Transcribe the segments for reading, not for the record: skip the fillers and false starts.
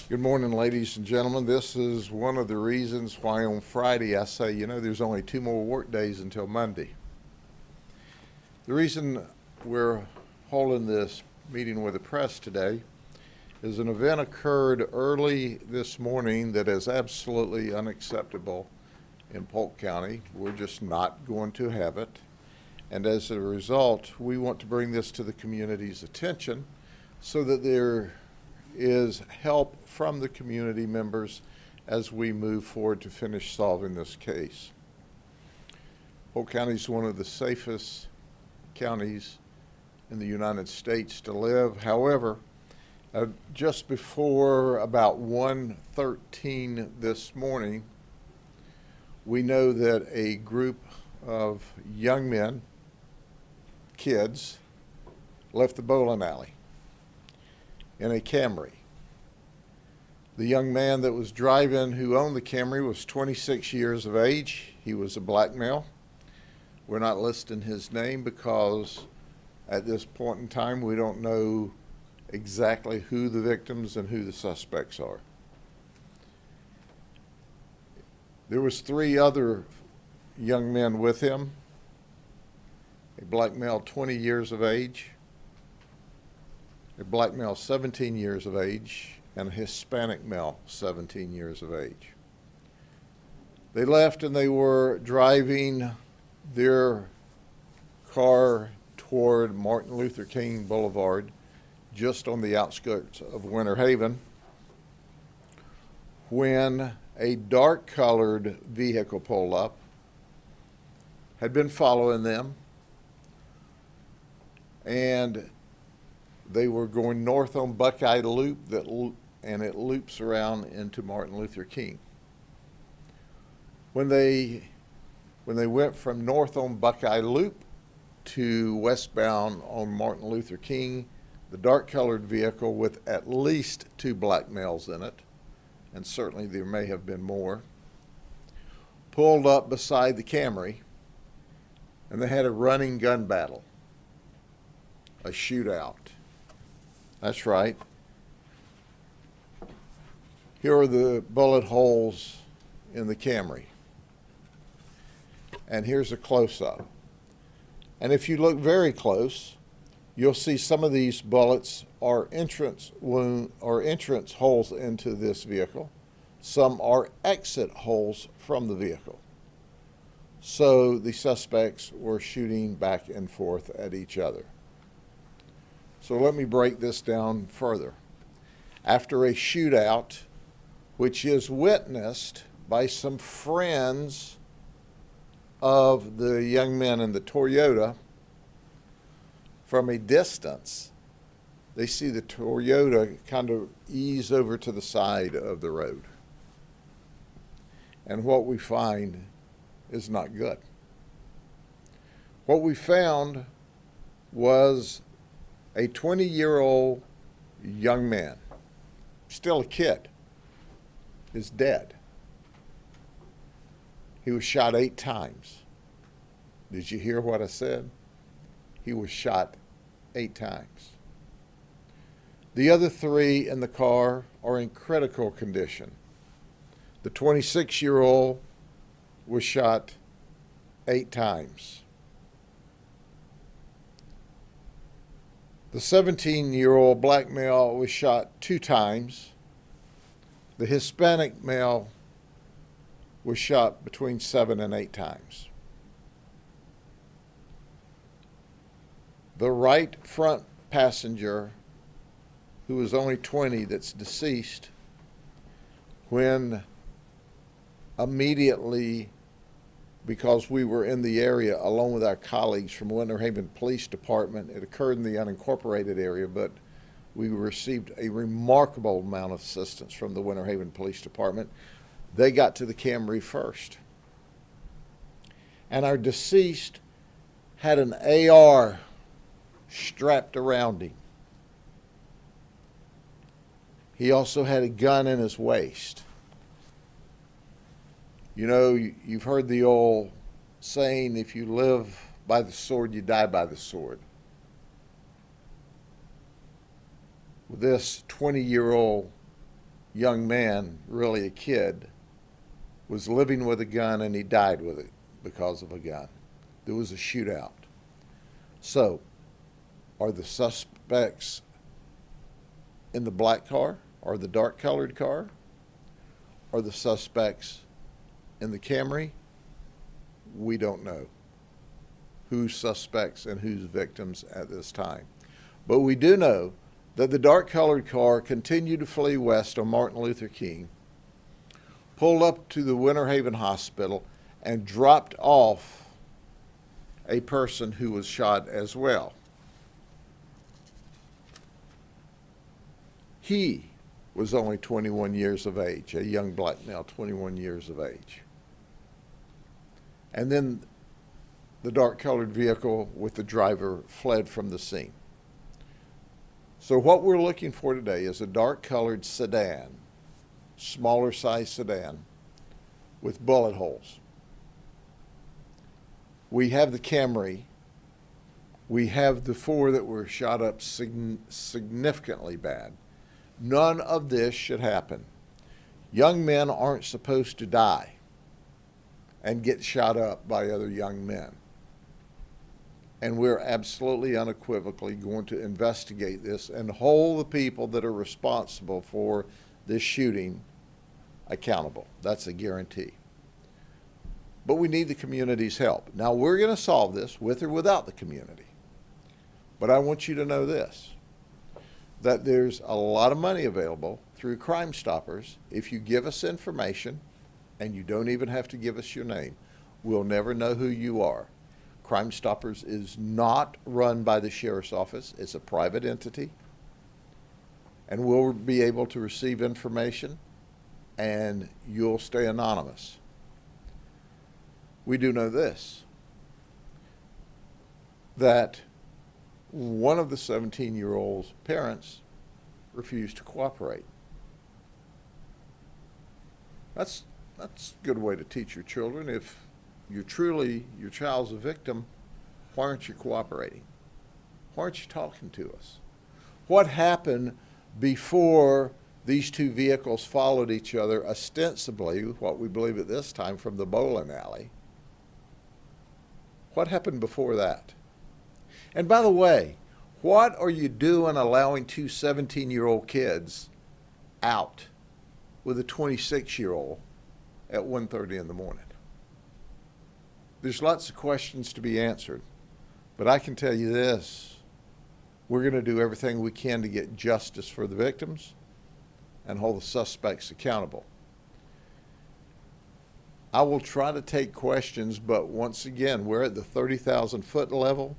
Good morning, ladies and gentlemen. This is one of the reasons why on Friday I say, there's only 2 more work days until Monday. The reason we're holding this meeting with the press today is an event occurred early this morning that is absolutely unacceptable in Polk County. We're just not going to have it. And as a result, we want to bring this to the community's attention so that there is help from the community members as we move forward to finish solving this case. Polk County is one of the safest counties in the United States to live. However, just before about 1:13 this morning, we know that a group of young men, kids, left the bowling alley in a Camry. The young man that was driving, who owned the Camry, was 26 years of age. He was a black male. We're not listing his name because at this point in time we don't know exactly who the victims and who the suspects are. There was 3 other young men with him, a black male 20 years of age, a black male 17 years of age, and a Hispanic male 17 years of age. They left and they were driving their car toward Martin Luther King Boulevard, just on the outskirts of Winter Haven, when a dark-colored vehicle pulled up, had been following them, and they were going north on Buckeye Loop, and it loops around into Martin Luther King. When they went from north on Buckeye Loop to westbound on Martin Luther King, the dark-colored vehicle with at least 2 black males in it, and certainly there may have been more, pulled up beside the Camry, and they had a running gun battle, a shootout. That's right. Here are the bullet holes in the Camry. And here's a close-up. And if you look very close, you'll see some of these bullets are entrance holes into this vehicle. Some are exit holes from the vehicle. So the suspects were shooting back and forth at each other. So let me break this down further. After a shootout, which is witnessed by some friends of the young men in the Toyota, from a distance, they see the Toyota kind of ease over to the side of the road. And what we find is not good. What we found was a 20-year-old young man, still a kid, is dead. He was shot 8 times. Did you hear what I said? He was shot 8 times. The other 3 in the car are in critical condition. The 26-year-old was shot 8 times. The 17-year-old black male was shot 2 times. The Hispanic male was shot between 7 and 8 times. The right front passenger, who was only 20, that's deceased, when immediately, because we were in the area along with our colleagues from Winter Haven Police Department, it occurred in the unincorporated area, but we received a remarkable amount of assistance from the Winter Haven Police Department. They got to the Camry first. And our deceased had an AR strapped around him. He also had a gun in his waist. You know, you've heard the old saying, if you live by the sword, you die by the sword. This 20-year-old young man, really a kid, was living with a gun and he died with it because of a gun. There was a shootout. So, are the suspects in the black car or the dark colored car? Are the suspects in the Camry? We don't know who's suspects and who's victims at this time. But we do know that the dark colored car continued to flee west on Martin Luther King, pulled up to the Winter Haven Hospital, and dropped off a person who was shot as well. He was only 21 years of age, a young black male, 21 years of age. And then the dark-colored vehicle with the driver fled from the scene. So what we're looking for today is a dark-colored sedan, smaller size sedan, with bullet holes. We have the Camry. We have the 4 that were shot up significantly bad. None of this should happen. Young men aren't supposed to die and get shot up by other young men. And we're absolutely unequivocally going to investigate this and hold the people that are responsible for this shooting accountable. That's a guarantee. But we need the community's help. Now, we're going to solve this with or without the community. But I want you to know this, that there's a lot of money available through Crime Stoppers. If you give us information, and you don't even have to give us your name, we'll never know who you are. Crime Stoppers is not run by the sheriff's office. It's a private entity. And we'll be able to receive information, and you'll stay anonymous. We do know this, that one of the 17-year-old's parents refused to cooperate. That's a good way to teach your children. If you're truly, your child's a victim, why aren't you cooperating? Why aren't you talking to us? What happened before these 2 vehicles followed each other, ostensibly, what we believe at this time, from the bowling alley? What happened before that? And by the way, what are you doing allowing 2 17-year-old kids out with a 26-year-old at 1:30 in the morning? There's lots of questions to be answered, but I can tell you this, we're going to do everything we can to get justice for the victims and hold the suspects accountable. I will try to take questions, but once again, we're at the 30,000-foot level.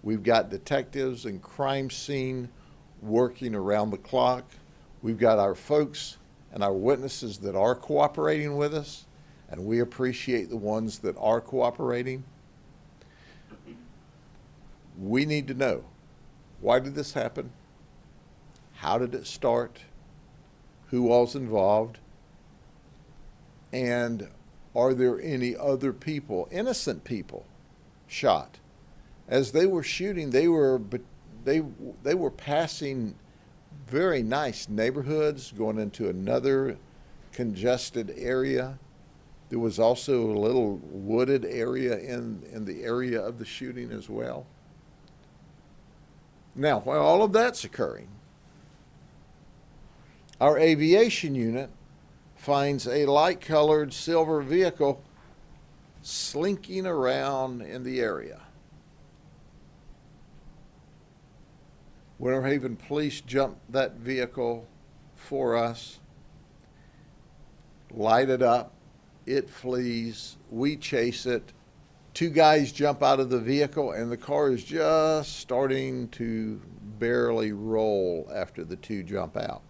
We've got detectives and crime scene working around the clock. We've got our folks and our witnesses that are cooperating with us, and we appreciate the ones that are cooperating. We need to know, why did this happen? How did it start? Who was involved? And are there any other people, innocent people, shot? As they were shooting, they were passing very nice neighborhoods, going into another congested area. There was also a little wooded area in the area of the shooting as well. Now, while all of that's occurring, our aviation unit finds a light-colored silver vehicle slinking around in the area. Winter Haven Police jumped that vehicle for us, light it up, it flees, we chase it. 2 guys jump out of the vehicle, and the car is just starting to barely roll after the 2 jump out.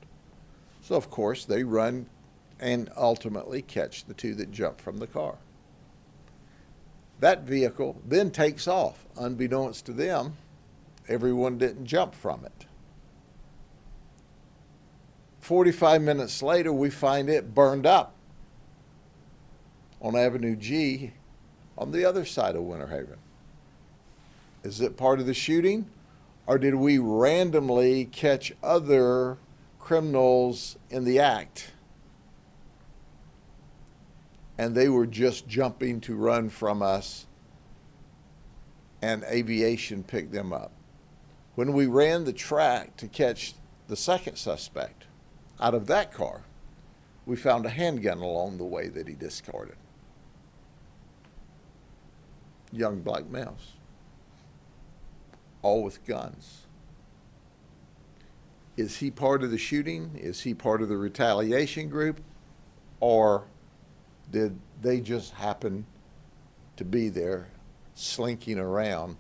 So, of course, they run and ultimately catch the 2 that jump from the car. That vehicle then takes off. Unbeknownst to them, everyone didn't jump from it. 45 minutes later, we find it burned up on Avenue G on the other side of Winter Haven. Is it part of the shooting, or did we randomly catch other criminals in the act, and they were just jumping to run from us, and aviation picked them up. When we ran the track to catch the second suspect out of that car, we found a handgun along the way that he discarded. Young black males, all with guns. Is he part of the shooting? Is he part of the retaliation group? Or did they just happen to be there slinking around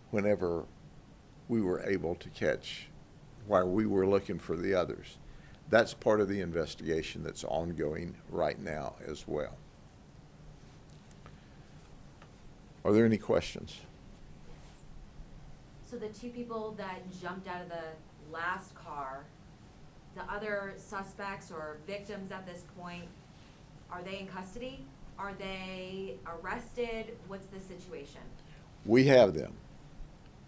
whenever we were able to catch while we were looking for the others? That's part of the investigation that's ongoing right now as well. Are there any questions? So the two people that jumped out of the last car, the other suspects or victims at this point, are they in custody? Are they arrested? What's the situation? We have them.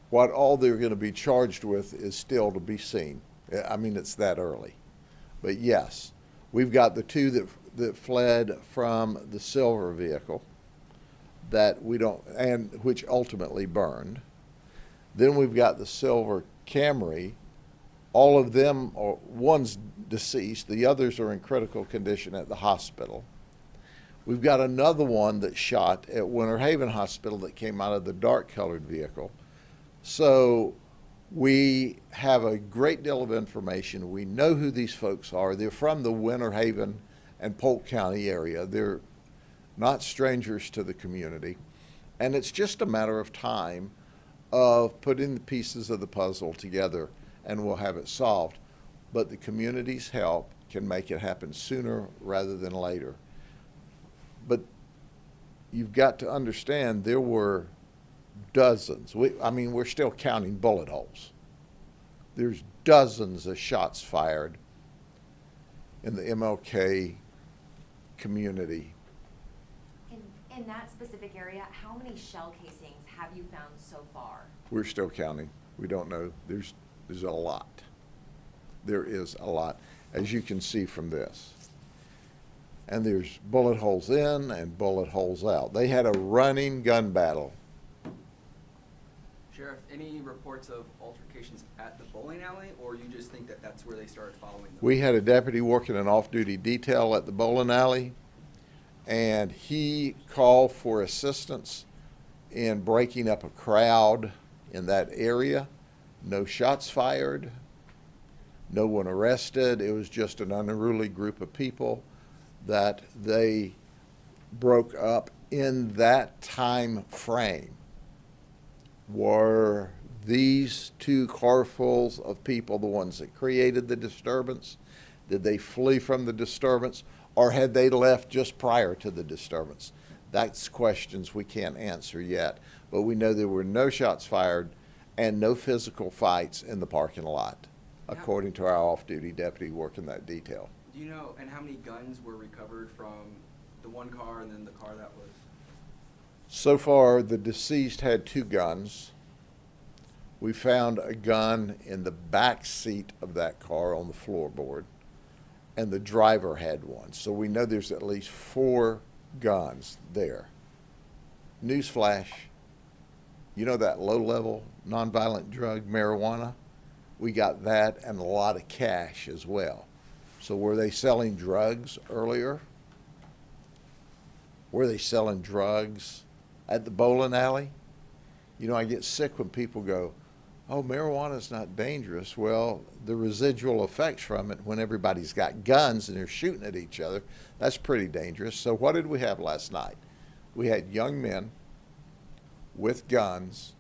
What all they're going to be charged with is still to be seen. I mean, it's that early. But yes, we've got the two that fled from the silver vehicle that we don't, and which ultimately burned. Then we've got the silver Camry. All of them are, one's deceased, the others are in critical condition at the hospital. We've got another one that shot at Winter Haven Hospital that came out of the dark colored vehicle. So we have a great deal of information. We know who these folks are. They're from the Winter Haven and Polk County area. They're not strangers to the community. And it's just a matter of time of putting the pieces of the puzzle together, and we'll have it solved. But the community's help can make it happen sooner rather than later. But you've got to understand there were dozens. We're still counting bullet holes. There's dozens of shots fired in the MLK community. In that specific area, how many shell casings have you found so far? We're still counting. We don't know. There's a lot. There is a lot, as you can see from this. And there's bullet holes in and bullet holes out. They had a running gun battle. Sheriff, any reports of altercations at the bowling alley, or you just think that that's where they started following them? We had a deputy working an off-duty detail at the bowling alley, and he called for assistance in breaking up a crowd in that area. No shots fired, no one arrested. It was just an unruly group of people that they broke up in that time frame. Were these two carfuls of people the ones that created the disturbance? Did they flee from the disturbance, or had they left just prior to the disturbance? That's questions we can't answer yet, but we know there were no shots fired and no physical fights in the parking lot, according to our off-duty deputy working that detail. Do you know, and how many guns were recovered from the one car and then the car that was? So far, the deceased had 2 guns. We found a gun in the back seat of that car on the floorboard, and the driver had one. So we know there's at least 4 guns there. Newsflash, you know that low-level nonviolent drug, marijuana? We got that and a lot of cash as well. So were they selling drugs earlier? Were they selling drugs at the bowling alley? You know, I get sick when people go, oh, marijuana's not dangerous. Well, the residual effects from it when everybody's got guns and they're shooting at each other, that's pretty dangerous. So what did we have last night? We had young men with guns,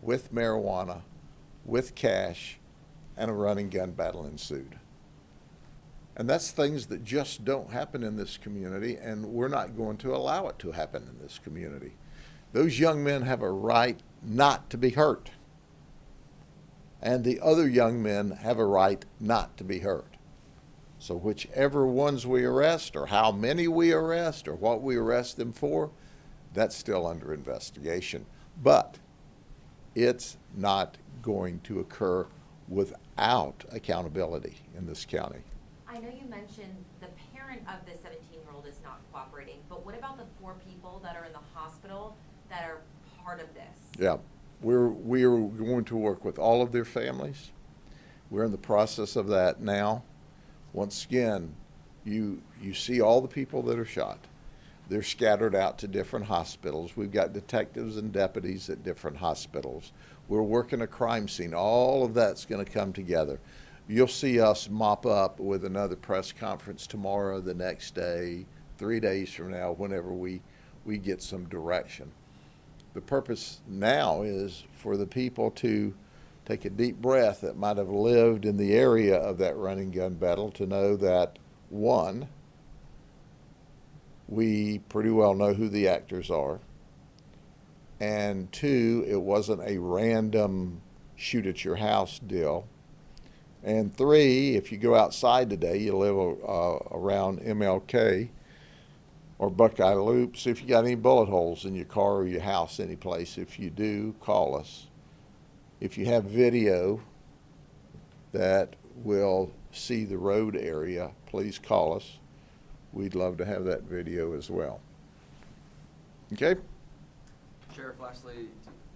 with marijuana, with cash, and a running gun battle ensued. And that's things that just don't happen in this community, and we're not going to allow it to happen in this community. Those young men have a right not to be hurt. And the other young men have a right not to be hurt. So whichever ones we arrest, or how many we arrest, or what we arrest them for, that's still under investigation. But it's not going to occur without accountability in this county. I know you mentioned the parent of the 17-year-old is not cooperating, but what about the 4 people that are in the hospital that are part of this? Yeah, we are going to work with all of their families. We're in the process of that now. Once again, you see all the people that are shot. They're scattered out to different hospitals. We've got detectives and deputies at different hospitals. We're working a crime scene. All of that's going to come together. You'll see us mop up with another press conference tomorrow, the next day, 3 days from now, whenever we get some direction. The purpose now is for the people to take a deep breath that might have lived in the area of that running gun battle to know that, one, we pretty well know who the actors are, and two, it wasn't a random shoot at your house deal, and three, if you go outside today, you live around MLK or Buckeye Loop, see if you got any bullet holes in your car or your house any place. If you do, call us. If you have video that will see the road area, please call us. We'd love to have that video as well. Okay? Sheriff, lastly,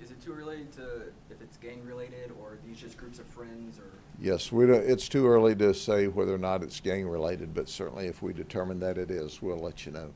is it too early to, if it's gang related, or are these just groups of friends, or? Yes, it's too early to say whether or not it's gang related, but certainly if we determine that it is, we'll let you know.